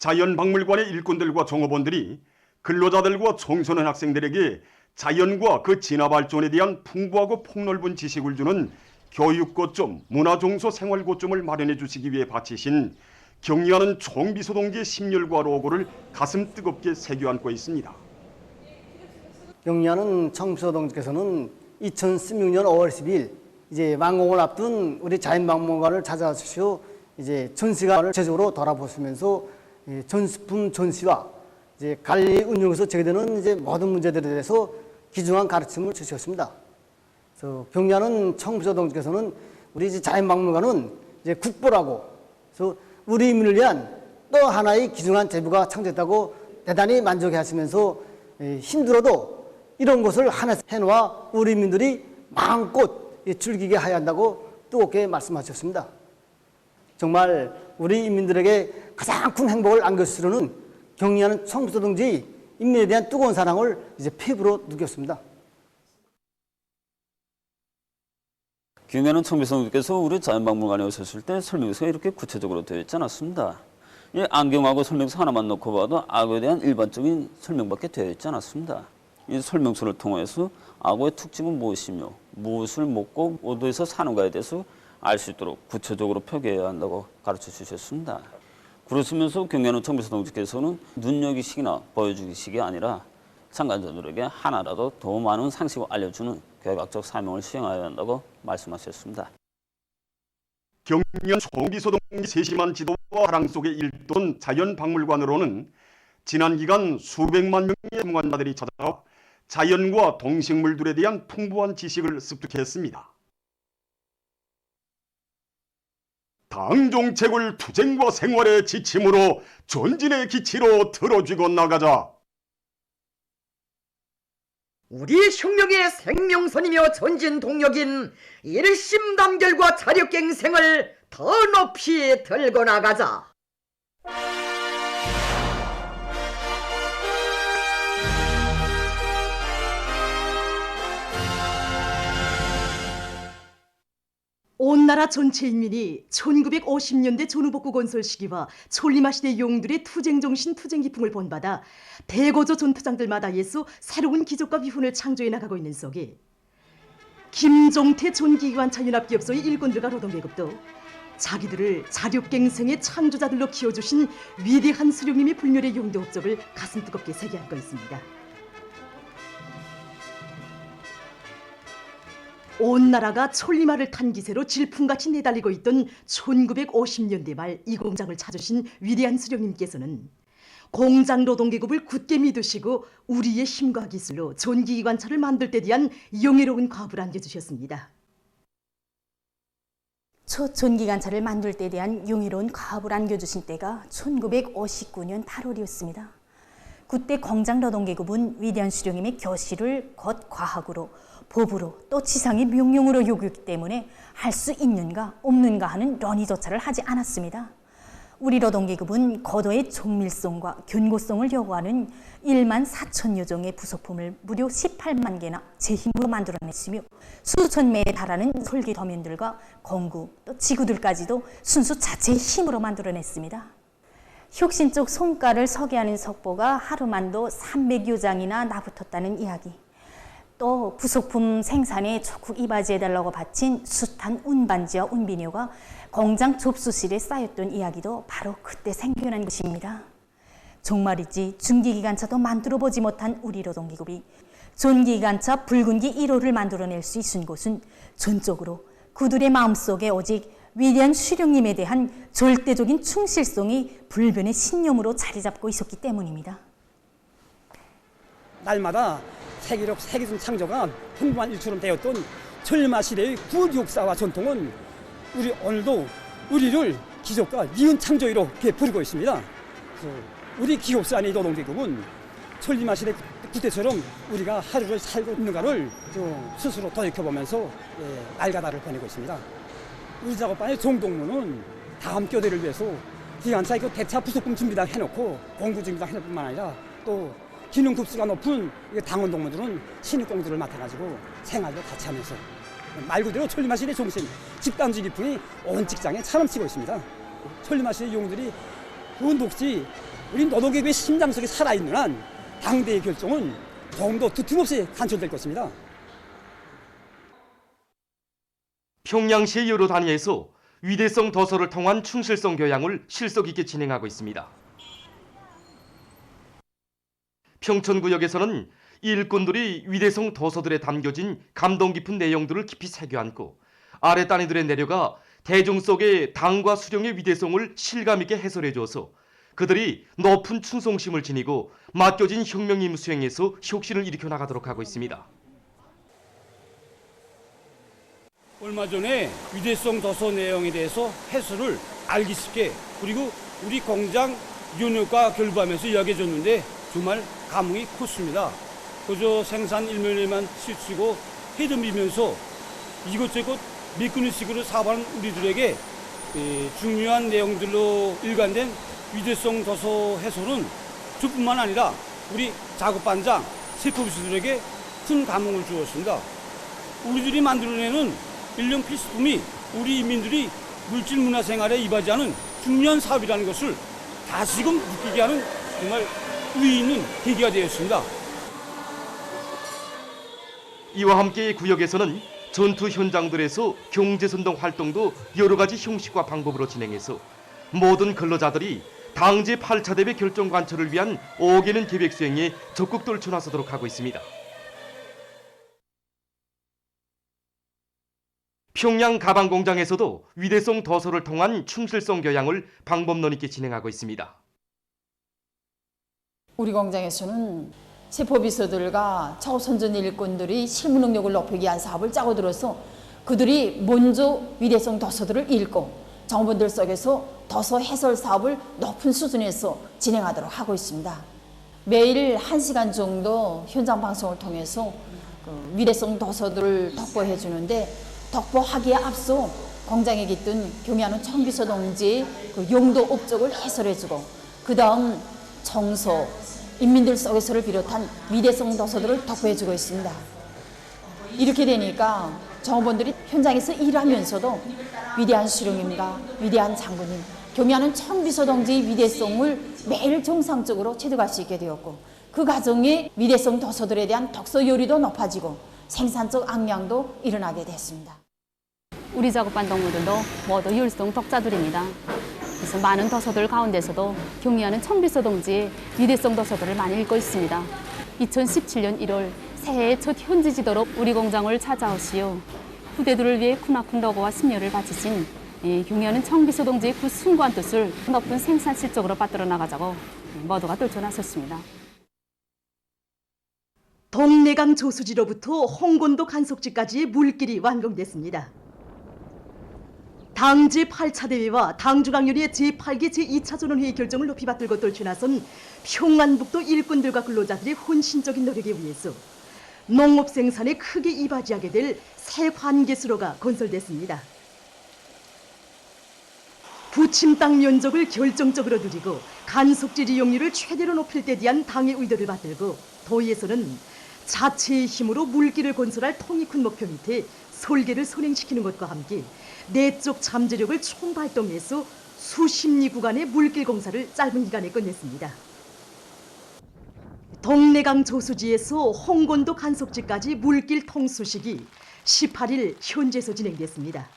자연박물관의 일꾼들과 종업원들이 근로자들과 청소년 학생들에게 자연과 그 진화발전에 대한 풍부하고 폭넓은 지식을 주는 교육거점, 문화종소 생활거점을 마련해 주시기 위해 바치신 경리하는 총비소동지의 심혈과 노고를 가슴 뜨겁게 새겨안고 있습니다. 경리하는 총비소동지께서는 2016년 5월 10일 이제 완공을 앞둔 우리 자연박물관을 찾아주시고 이제 전시관을 제적으로 돌아보시면서 전시품 전시와 이제 관리 운영에서 제기되는 이제 모든 문제들에 대해서 귀중한 가르침을 주셨습니다. 그래서 경리하는 총비소동지께서는 우리 이제 자연박물관은 이제 국보라고 그래서 우리 인민을 위한 또 하나의 귀중한 제보가 창조됐다고 대단히 만족해하시면서 힘들어도 이런 것을 하나 해놓아 우리 인민들이 마음껏 즐기게 하야 한다고 뜨겁게 말씀하셨습니다. 정말 우리 인민들에게 가장 큰 행복을 안겨주시려는 경리하는 총비소동지의 인민에 대한 뜨거운 사랑을 이제 피부로 느꼈습니다. 경리하는 총비소동지께서 우리 자연박물관에 오셨을 때 설명서가 이렇게 구체적으로 되어 있지 않았습니다. 이 안경하고 설명서 하나만 놓고 봐도 악어에 대한 일반적인 설명밖에 되어 있지 않았습니다. 이 설명서를 통해서 악어의 특징은 무엇이며 무엇을 먹고 어디에서 사는가에 대해서 알 수 있도록 구체적으로 표기해야 한다고 가르쳐 주셨습니다. 그러시면서 경리하는 총비소동지께서는 눈여기식이나 보여주기식이 아니라 참관자들에게 하나라도 더 많은 상식을 알려주는 교육학적 사명을 수행해야 한다고 말씀하셨습니다. 경리하는 총비소동지 세심한 지도와 사랑 속에 일돈 자연박물관으로는 지난 기간 수백만 명의 참관자들이 찾아와 자연과 동식물들에 대한 풍부한 지식을 습득했습니다. 당정책을 투쟁과 생활의 지침으로 전진의 기치로 틀어쥐고 나가자. 우리 혁명의 생명선이며 전진 동력인 일심단결과 자력갱생을 더 높이 들고 나가자. 온 나라 전체 인민이 1950년대 전후복구 건설 시기와 촐리마 시대 용들의 투쟁정신 투쟁기풍을 본받아 대거조 전투장들마다 예수 새로운 기적과 비훈을 창조해 나가고 있는 속에 김종태 전기기관차 연합기업소의 일꾼들과 노동계급도 자기들을 자력갱생의 창조자들로 키워주신 위대한 수령님의 불멸의 용도 업적을 가슴 뜨겁게 새겨안고 있습니다. 온 나라가 촐리마를 탄 기세로 질풍같이 내달리고 있던 1950년대 말 이 공장을 찾으신 위대한 수령님께서는 공장 노동계급을 굳게 믿으시고 우리의 힘과 기술로 전기기관차를 만들 때 대한 영예로운 과부를 안겨주셨습니다. 첫 전기관차를 만들 때 대한 영예로운 과부를 안겨주신 때가 1959년 8월이었습니다. 그때 공장 노동계급은 위대한 수령님의 교실을 곧 과학으로 법으로 또 지상의 명령으로 요구했기 때문에 할 수 있는가 없는가 하는 논의조차를 하지 않았습니다. 우리 노동계급은 고도의 정밀성과 견고성을 요구하는 1만 4천여 종의 부속품을 무려 18만 개나 제 힘으로 만들어냈으며 수천 매에 달하는 설계 도면들과 공구 또 지구들까지도 순수 자체의 힘으로 만들어냈습니다. 혁신적 성과를 서게하는 속보가 하루만도 300여 장이나 나붙었다는 이야기, 또 부속품 생산에 적극 이바지해달라고 바친 숱한 운반지와 운비료가 공장 접수실에 쌓였던 이야기도 바로 그때 생겨난 것입니다. 정말이지 중기기관차도 만들어보지 못한 우리 노동기급이 전기기관차 붉은기 1호를 만들어낼 수 있은 것은 전적으로 그들의 마음속에 오직 위대한 수령님에 대한 절대적인 충실성이 불변의 신념으로 자리 잡고 있었기 때문입니다. 날마다 세계적 세계적 창조가 풍부한 일처럼 되었던 촐리마 시대의 구 역사와 전통은 우리 오늘도 우리를 기적과 니은 창조로 이렇게 부르고 있습니다. 그래서 우리 기업사 안의 노동계급은 촐리마 시대 그때처럼 우리가 하루를 살고 있는가를 스스로 돌이켜보면서 날가다를 보내고 있습니다. 우리 작업반의 정동무는 다음 교대를 위해서 기관차의 그 대차 부속품 준비다 해놓고 공구 준비다 해놓을 뿐만 아니라 또 기능 급수가 높은 당원 동무들은 신입공들을 맡아가지고 생활을 같이 하면서 말 그대로 촐리마 시대 정신, 집단주의 기풍이 온 직장에 차넘치고 있습니다. 촐리마 시대 용들이 그 녹지 우리 노동계의 심장 속에 살아있는 한 당대의 결정은 더욱더 두틈없이 간철될 것입니다. 평양시의 여러 단위에서 위대성 도서를 통한 충실성 교양을 실속 있게 진행하고 있습니다. 평촌구역에서는 일꾼들이 위대성 도서들에 담겨진 감동 깊은 내용들을 깊이 새겨안고 아래 단위들에 내려가 대중 속에 당과 수령의 위대성을 실감 있게 해설해 주어서 그들이 높은 충성심을 지니고 맡겨진 혁명 임무 수행에서 혁신을 일으켜 나가도록 하고 있습니다. 얼마 전에 위대성 도서 내용에 대해서 해설을 알기 쉽게 그리고 우리 공장 윤혁과 결부하면서 이야기해 줬는데 정말 감흥이 컸습니다. 그저 생산 일면에만 치우치고 헤드미면서 이것저것 미끈이식으로 사업하는 우리들에게 중요한 내용들로 일관된 위대성 도서 해설은 저뿐만 아니라 우리 작업반장, 세포비서들에게 큰 감흥을 주었습니다. 우리들이 만들어내는 일용 필수품이 우리 인민들이 물질 문화 생활에 이바지하는 중요한 사업이라는 것을 다시금 느끼게 하는 정말 의의 있는 계기가 되었습니다. 이와 함께 구역에서는 전투 현장들에서 경제선동 활동도 여러 가지 형식과 방법으로 진행해서 모든 근로자들이 당제 8차 대회 결정 관철을 위한 5개년 계획 수행에 적극 떨쳐나서도록 하고 있습니다. 평양 가방 공장에서도 위대성 도서를 통한 충실성 교양을 방법론 있게 진행하고 있습니다. 우리 공장에서는 세포비서들과 초선전 일꾼들이 실무 능력을 높이기 위한 사업을 짜고 들어서 그들이 먼저 위대성 도서들을 읽고 정부들 속에서 도서 해설 사업을 높은 수준에서 진행하도록 하고 있습니다. 매일 1시간 정도 현장 방송을 통해서 위대성 도서들을 덕보해 주는데 덕보하기에 앞서 공장에 깃든 경의하는 청비서 동지의 용도 업적을 해설해 주고 그 다음 청소, 인민들 속에서를 비롯한 위대성 도서들을 덕보해 주고 있습니다. 이렇게 되니까 정보원들이 현장에서 일하면서도 위대한 수령님과 위대한 장군님, 경의하는 청비서 동지의 위대성을 매일 정상적으로 체득할 수 있게 되었고 그 과정에 위대성 도서들에 대한 독서 요리도 높아지고 생산적 악량도 일어나게 됐습니다. 우리 작업반 동무들도 모두 율성 독자들입니다. 그래서 많은 도서들 가운데서도 경의하는 청비서 동지의 위대성 도서들을 많이 읽고 있습니다. 2017년 1월 새해의 첫 현지 지도로 우리 공장을 찾아오시어 후대들을 위해 크나큰 노고와 심려를 바치신 경의하는 청비서 동지의 그 숭고한 뜻을 높은 생산 실적으로 받들어 나가자고 모두가 떨쳐나섰습니다. 동래강 조수지로부터 홍건도 간속지까지의 물길이 완공됐습니다. 당제 8차 대회와 당중앙위원회 제8기 제2차 전원회의 결정을 높이 받들고 떨쳐나선 평안북도 일꾼들과 근로자들의 헌신적인 노력에 의해서 농업 생산에 크게 이바지하게 될 새 관계수로가 건설됐습니다. 부침 땅 면적을 결정적으로 늘리고 간속지 이용률을 최대로 높일 데 대한 당의 의도를 받들고 도의에서는 자체의 힘으로 물길을 건설할 통이 큰 목표 밑에 설계를 선행시키는 것과 함께 내적 잠재력을 총발동해서 수십 리 구간의 물길 공사를 짧은 기간에 끝냈습니다. 동래강 조수지에서 홍건도 간속지까지 물길 통수식이 18일 현재서 진행됐습니다.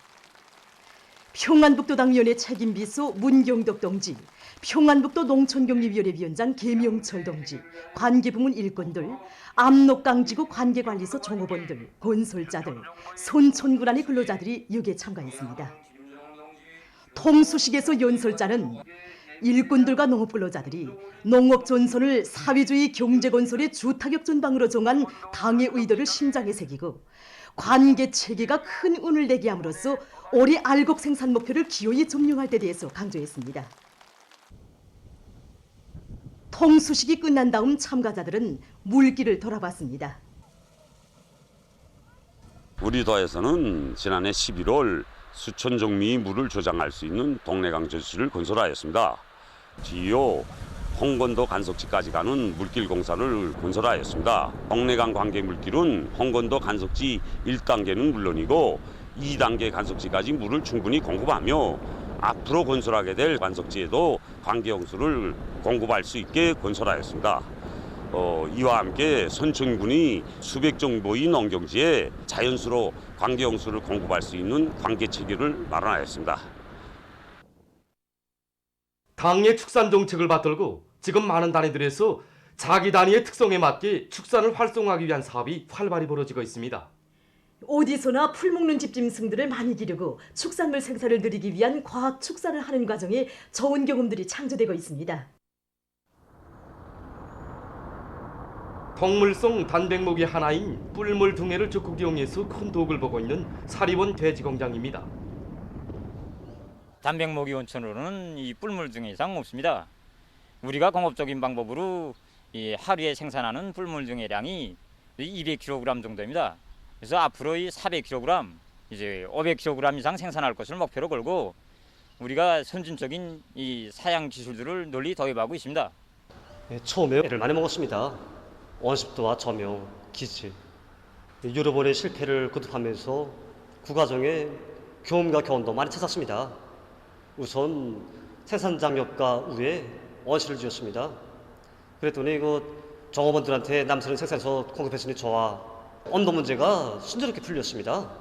평안북도당위원회 책임비서 문경덕 동지, 평안북도 농촌경리위원회 위원장 계명철 동지, 관계부문 일꾼들, 압록강지구 관계관리소 종업원들, 건설자들, 손촌군 안의 근로자들이 유계에 참가했습니다. 통수식에서 연설자는 일꾼들과 농업근로자들이 농업전선을 사회주의 경제건설의 주타격 전방으로 정한 당의 의도를 심장에 새기고 관계체계가 큰 운을 내게 함으로써 올해 알곡 생산 목표를 기어이 점령할 데 대해서 강조했습니다. 통수식이 끝난 다음 참가자들은 물길을 돌아봤습니다. 우리 도에서는 지난해 11월 수천 종류의 물을 저장할 수 있는 동래강 조수지를 건설하였습니다. 뒤이어 홍건도 간속지까지 가는 물길 공사를 건설하였습니다. 동래강 관계 물길은 홍건도 간속지 1단계는 물론이고 2단계 간속지까지 물을 충분히 공급하며 앞으로 건설하게 될 간속지에도 관계용수를 공급할 수 있게 건설하였습니다. 이와 함께 선천군이 수백 정도의 농경지에 자연수로 관계용수를 공급할 수 있는 관계체계를 마련하였습니다. 당의 축산 정책을 받들고 지금 많은 단위들에서 자기 단위의 특성에 맞게 축산을 활성화하기 위한 사업이 활발히 벌어지고 있습니다. 어디서나 풀 먹는 집짐승들을 많이 기르고 축산물 생산을 늘리기 위한 과학 축산을 하는 과정에 좋은 경험들이 창조되고 있습니다. 동물성 단백목의 하나인 뿔물 둥해를 적극 이용해서 큰 도움을 보고 있는 사리원 돼지공장입니다. 단백목이 온천으로는 이 뿔물 둥해 이상 없습니다. 우리가 공업적인 방법으로 이 하루에 생산하는 뿔물 둥해량이 200kg 정도입니다. 그래서 앞으로 이 400kg, 이제 500kg 이상 생산할 것을 목표로 걸고 우리가 선진적인 이 사양 기술들을 널리 도입하고 있습니다. 처음에 애를 많이 먹었습니다. 원습도와 조명, 기질, 여러 번의 실패를 거듭하면서 그 과정에 교훈과 교훈도 많이 찾았습니다. 우선 생산장벽과 우에 원실을 지었습니다. 그랬더니 종업원들한테 남스러운 생산에서 공급했으니 좋아. 온도 문제가 순조롭게 풀렸습니다.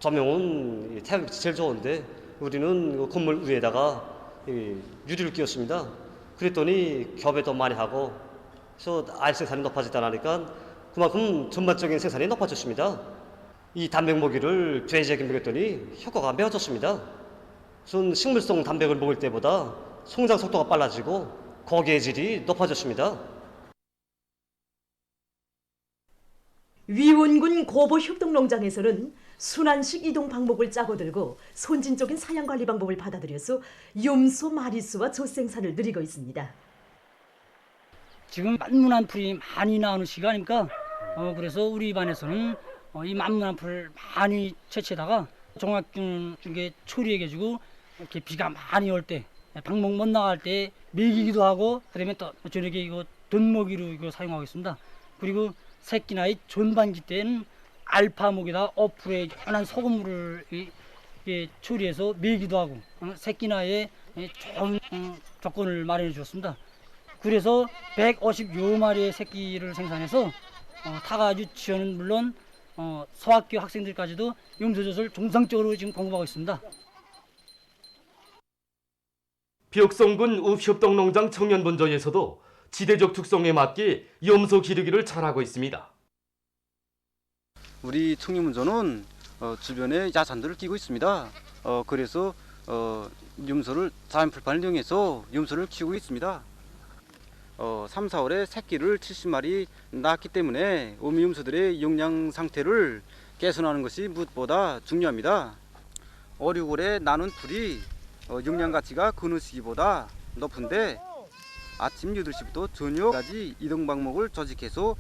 조명은 태양빛이 제일 좋은데 우리는 건물 위에다가 유리를 끼웠습니다. 그랬더니 교배도 많이 하고 그래서 알 생산이 높아지다 나니까 그만큼 전반적인 생산이 높아졌습니다. 이 단백모기를 돼지에게 먹였더니 효과가 매우 좋습니다. 우선 식물성 단백을 먹을 때보다 성장 속도가 빨라지고 고기의 질이 높아졌습니다. 위원군 고보협동농장에서는 순환식 이동 방법을 짜고 들고 선진적인 사양관리 방법을 받아들여서 염소 마리수와 젖생산을 늘리고 있습니다. 지금 만문한 풀이 많이 나오는 시간이니까 그래서 우리 반에서는 이 만문한 풀을 많이 채취하다가 종합균 중에 처리해가지고 이렇게 비가 많이 올 때 방목 못 나갈 때 먹이기도 하고 그다음에 또 저녁에 이거 던먹이로 이거 사용하고 있습니다. 그리고 새끼나이 전반기 때는 알파목에다 5%의 연한 소금물을 처리해서 먹이기도 하고 새끼나이에 좋은 조건을 마련해 주었습니다. 그래서 150여 마리의 새끼를 생산해서 타가주 지원은 물론 소학교 학생들까지도 염소젖을 정상적으로 지금 공급하고 있습니다. 벽성군 읍협동농장 청년본조에서도 지대적 특성에 맞게 염소 기르기를 잘하고 있습니다. 우리 청년본조는 주변에 야산들을 끼고 있습니다. 그래서 염소를 자연풀판을 이용해서 염소를 키우고 있습니다. 3, 4월에 새끼를 70마리 낳았기 때문에 어미염소들의 영양 상태를 개선하는 것이 무엇보다 중요합니다. 5, 6월에 나는 풀이 영양 가치가 그느 시기보다 높은데 아침 8시부터 저녁까지 이동 방목을 조직해서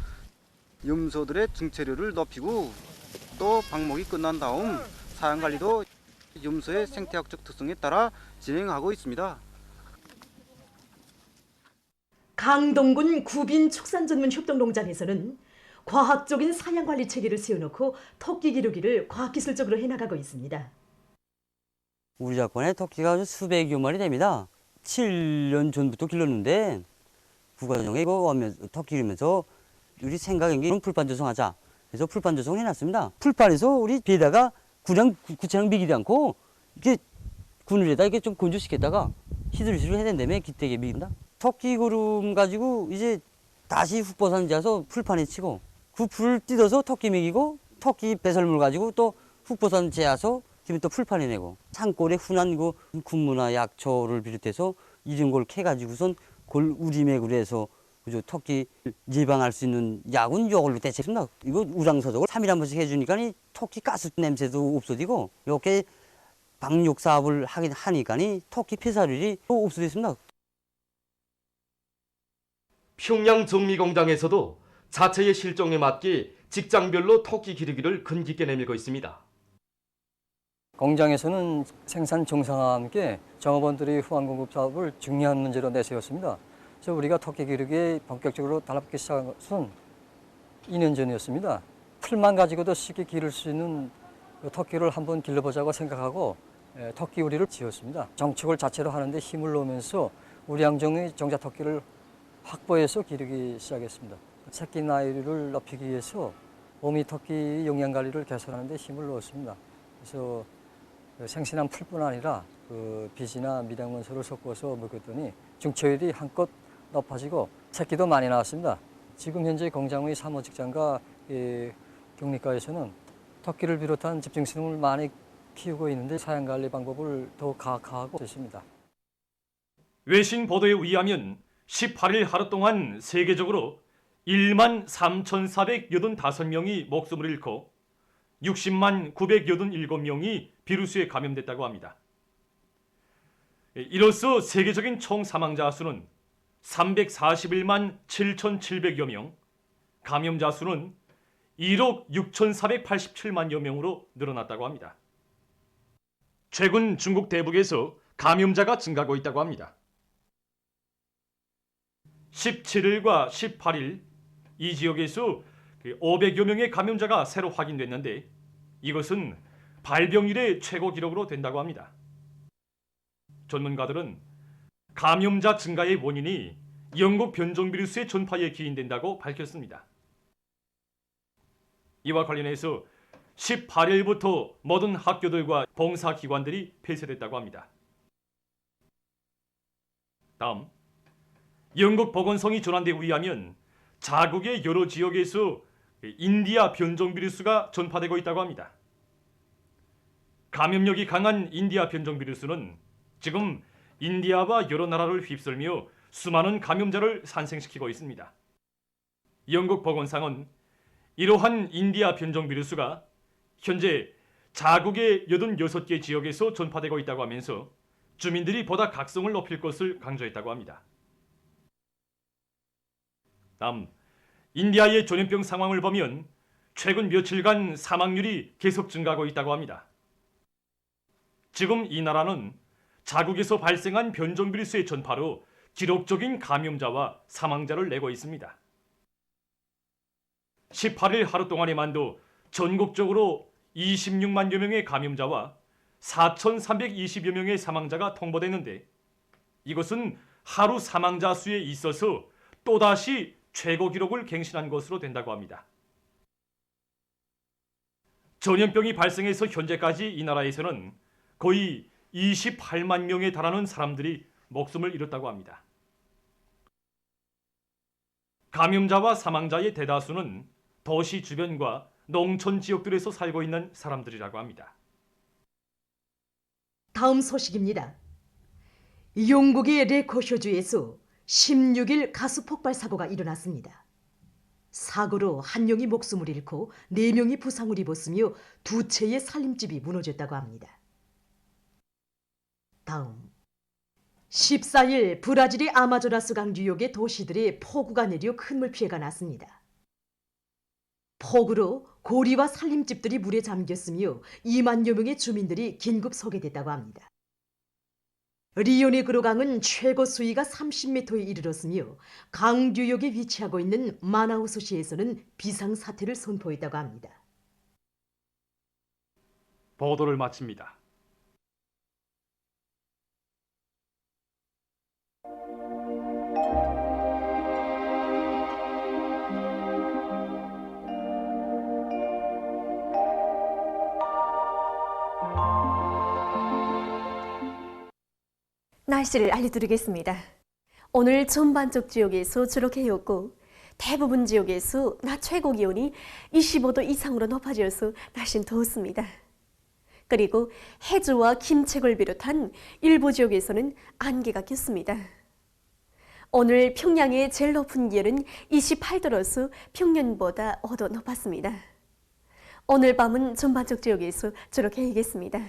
염소들의 중체료를 높이고 또 방목이 끝난 다음 사양 관리도 염소의 생태학적 특성에 따라 진행하고 있습니다. 강동군 구빈 축산전문협동농장에서는 과학적인 사냥관리 체계를 세워놓고 토끼 기르기를 과학기술적으로 해나가고 있습니다. 우리 작권에 토끼가 수백여 마리 됩니다. 7년 전부터 길렀는데 부가정에 이거 토끼 기르면서 우리 생각한 게 풀판 조성하자. 그래서 풀판 조성을 해놨습니다. 풀판에서 우리 배에다가 구체랑 미기지 않고 이렇게 그늘에다 이렇게 좀 건조시켰다가 시들시들 해야 된다며 기대게 미긴다. 토끼 구름 가지고 이제 다시 훅보산 재서 풀판에 치고 그 풀을 뜯어서 토끼 먹이고 토끼 배설물 가지고 또 훅보산 재서 지금 또 풀판에 내고 산골에 흔한 그 군무나 약초를 비롯해서 이런 걸 캐가지고선 그걸 우리맥으로 해서 그저 토끼 예방할 수 있는 약은 이걸로 대체했습니다. 이거 우량소독을 3일에 한 번씩 해주니까 토끼 가스 냄새도 없어지고 이렇게 방육 사업을 하긴 하니까 토끼 폐사율이 또 없어졌습니다. 평양 정미공장에서도 자체의 실종에 맞게 직장별로 토끼 기르기를 근기있게 내밀고 있습니다. 공장에서는 생산 정상화와 함께 종업원들의 후한 공급 사업을 중요한 문제로 내세웠습니다. 그래서 우리가 토끼 기르기에 본격적으로 달라붙기 시작한 것은 2년 전이었습니다. 풀만 가지고도 쉽게 기를 수 있는 토끼를 한번 길러보자고 생각하고 터키 요리를 지었습니다. 정책을 자체로 하는데 힘을 놓으면서 우리 양정의 정자 터키를 확보해서 기르기 시작했습니다. 새끼 나이를 높이기 위해서 어미 터키 영양 관리를 개선하는 데 힘을 넣었습니다. 그래서 생신한 풀뿐 아니라 비지나 미량원소를 섞어서 먹였더니 중처율이 한껏 높아지고 새끼도 많이 나왔습니다. 지금 현재 공장의 사무직장과 격리과에서는 터키를 비롯한 집중식품을 많이 키우고 있는데 사양 관리 방법을 더 가학화하고 있습니다. 외신 보도에 의하면 18일 하루 동안 세계적으로 1만 3,485명이 목숨을 잃고 60만 987명이 비루스에 감염됐다고 합니다. 이로써 세계적인 총 사망자 수는 341만 7,700여 명, 감염자 수는 1억 6,487만여 명으로 늘어났다고 합니다. 최근 중국 대북에서 감염자가 증가하고 있다고 합니다. 17일과 18일 이 지역에서 500여 명의 감염자가 새로 확인됐는데 이것은 발병 이래 최고 기록으로 된다고 합니다. 전문가들은 감염자 증가의 원인이 영국 변종 비루스의 전파에 기인된다고 밝혔습니다. 이와 관련해서 18일부터 모든 학교들과 봉사기관들이 폐쇄됐다고 합니다. 다음, 영국 보건성이 전한 데 의하면 자국의 여러 지역에서 인디아 변종 비루스가 전파되고 있다고 합니다. 감염력이 강한 인디아 변종 비루스는 지금 인디아와 여러 나라를 휩쓸며 수많은 감염자를 산생시키고 있습니다. 영국 보건상은 이러한 인디아 변종 비루스가 현재 자국의 86개 지역에서 전파되고 있다고 하면서 주민들이 보다 각성을 높일 것을 강조했다고 합니다. 다음, 인디아의 전염병 상황을 보면 최근 며칠간 사망률이 계속 증가하고 있다고 합니다. 지금 이 나라는 자국에서 발생한 변종 비루스의 전파로 기록적인 감염자와 사망자를 내고 있습니다. 18일 하루 동안에만도 전국적으로 26만여 명의 감염자와 4,320여 명의 사망자가 통보됐는데 이것은 하루 사망자 수에 있어서 또다시 최고 기록을 갱신한 것으로 된다고 합니다. 전염병이 발생해서 현재까지 이 나라에서는 거의 28만 명에 달하는 사람들이 목숨을 잃었다고 합니다. 감염자와 사망자의 대다수는 도시 주변과 농촌 지역들에서 살고 있는 사람들이라고 합니다. 다음 소식입니다. 영국의 레코쇼주에서 16일 가스 폭발 사고가 일어났습니다. 사고로 한 명이 목숨을 잃고 4명이 부상을 입었으며 2채의 살림집이 무너졌다고 합니다. 다음, 14일 브라질의 아마조나스 강 유역의 도시들의 폭우가 내려 큰 물 피해가 났습니다. 폭우로 고리와 살림집들이 물에 잠겼으며 2만여 명의 주민들이 긴급 소개됐다고 합니다. 리오네그로 강은 최고 수위가 30m에 이르렀으며 강 유역에 위치하고 있는 마나우스시에서는 비상사태를 선포했다고 합니다. 보도를 마칩니다. 날씨를 알려드리겠습니다. 오늘 전반적 지역에서 주로 개였고 대부분 지역에서 낮 최고 기온이 25도 이상으로 높아져서 날씨는 더웠습니다. 그리고 해주와 김책을 비롯한 일부 지역에서는 안개가 꼈습니다. 오늘 평양의 제일 높은 기온은 28도로서 평년보다 5도 높았습니다. 오늘 밤은 전반적 지역에서 주로 개이겠습니다.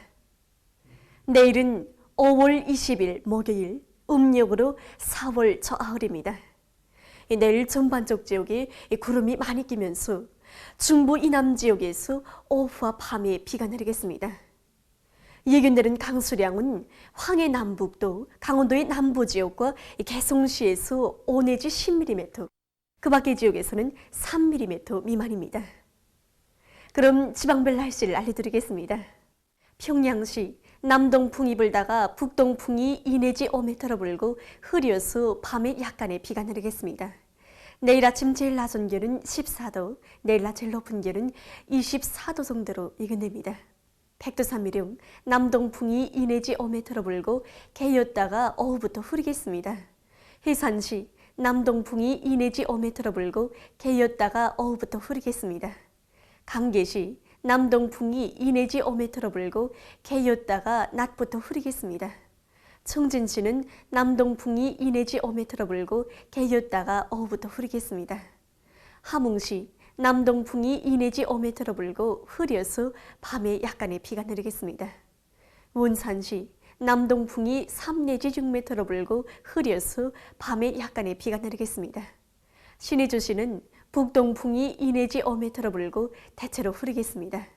내일은 5월 20일 목요일, 음력으로 4월 초하을입니다. 내일 전반적 지역에 구름이 많이 끼면서 중부 이남 지역에서 오후와 밤에 비가 내리겠습니다. 예견되는 강수량은 황해 남북도, 강원도의 남부 지역과 개성시에서 5 내지 10mm, 그 밖의 지역에서는 3mm 미만입니다. 그럼 지방별 날씨를 알려드리겠습니다. 평양시 남동풍이 불다가 북동풍이 2 내지 5m로 불고 흐려서 밤에 약간의 비가 내리겠습니다. 내일 아침 제일 낮은 기온은 14도, 내일 낮 제일 높은 기온은 24도 정도로 예견됩니다. 백두산미령 남동풍이 2 내지 5m로 불고 개였다가 오후부터 흐리겠습니다. 해산시 남동풍이 2 내지 5m로 불고 개였다가 오후부터 흐리겠습니다. 감계시 남동풍이 2 내지 5m로 불고 개였다가 낮부터 흐리겠습니다. 청진시는 남동풍이 2 내지 5m로 불고 개였다가 오후부터 흐리겠습니다. 함흥시 남동풍이 2 내지 5m로 불고 흐려서 밤에 약간의 비가 내리겠습니다. 원산시 남동풍이 3 내지 6m로 불고 흐려서 밤에 약간의 비가 내리겠습니다. 신의주시는 북동풍이 2 내지 5m로 불고 대체로 흐리겠습니다.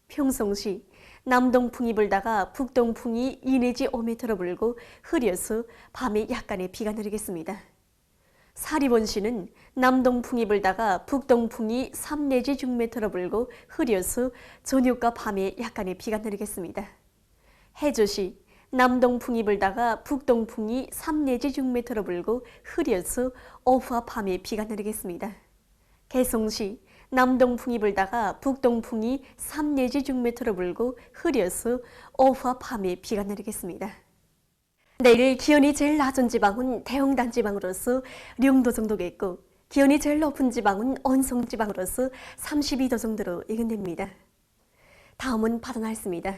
평성시 남동풍이 불다가 북동풍이 2 내지 5m로 불고 흐려서 밤에 약간의 비가 내리겠습니다. 사리원시는 남동풍이 불다가 북동풍이 3 내지 6m로 불고 흐려서 저녁과 밤에 약간의 비가 내리겠습니다. 해조시 남동풍이 불다가 북동풍이 3 내지 6m로 불고 흐려서 오후와 밤에 비가 내리겠습니다. 개성시 남동풍이 불다가 북동풍이 3 내지 6m로 불고 흐려서 오후와 밤에 비가 내리겠습니다. 내일 기온이 제일 낮은 지방은 대흥단 지방으로서 0도 정도겠고 기온이 제일 높은 지방은 언성 지방으로서 32도 정도로 예견됩니다. 다음은 바다 날씨입니다.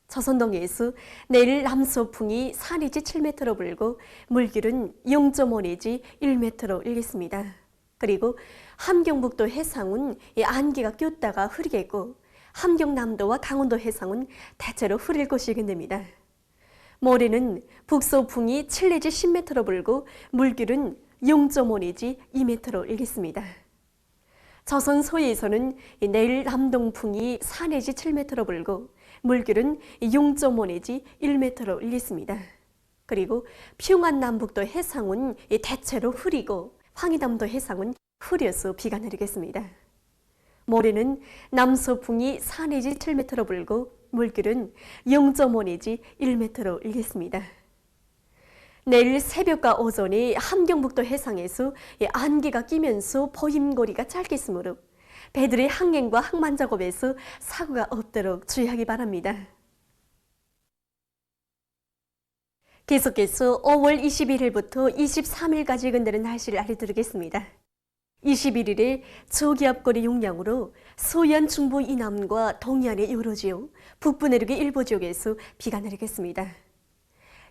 조선동해에서 내일 남서풍이 4 내지 7m로 불고 물길은 0.5 내지 1m로 일겠습니다. 그리고 함경북도 해상은 안개가 꼈다가 흐리겠고 함경남도와 강원도 해상은 대체로 흐릴 것이 예견됩니다. 모레는 북서풍이 7 내지 10m로 불고 물길은 0.5 내지 2m로 일겠습니다. 조선 서해에서는 내일 남동풍이 4 내지 7m로 불고 물길은 0.5 내지 1m로 일겠습니다. 그리고 평안남북도 해상은 대체로 흐리고 황해남도 해상은 흐려서 비가 내리겠습니다. 모레는 남서풍이 4 내지 7m로 불고 물길은 0.5 내지 1m로 일겠습니다. 내일 새벽과 오전에 함경북도 해상에서 안개가 끼면서 보임거리가 짧겠으므로 배들의 항행과 항만 작업에서 사고가 없도록 주의하기 바랍니다. 계속해서 5월 21일부터 23일까지 예견되는 날씨를 알려드리겠습니다. 21일에 저기압거리 영향으로 서해안 중부 이남과 동해안의 여러 지역, 북부 내륙의 일부 지역에서 비가 내리겠습니다.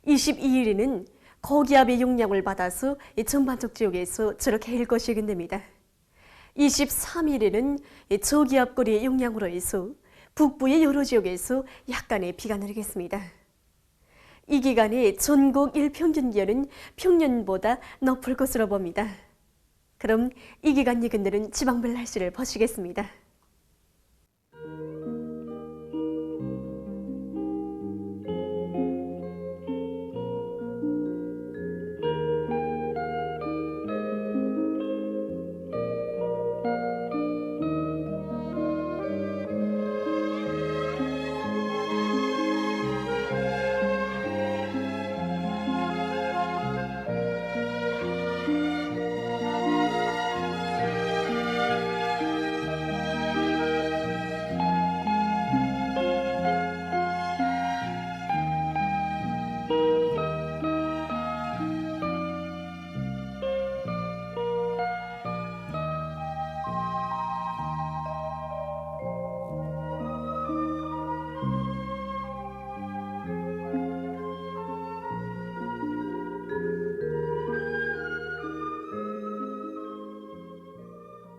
22일에는 고기압의 영향을 받아서 전반적 지역에서 저렇게 일 것이 예견됩니다. 23일에는 저기압거리의 영향으로 해서 북부의 여러 지역에서 약간의 비가 내리겠습니다. 이 기간에 전국 일평균 기온은 평년보다 높을 것으로 봅니다. 그럼 이 기간 예견되는 지방별 날씨를 보시겠습니다.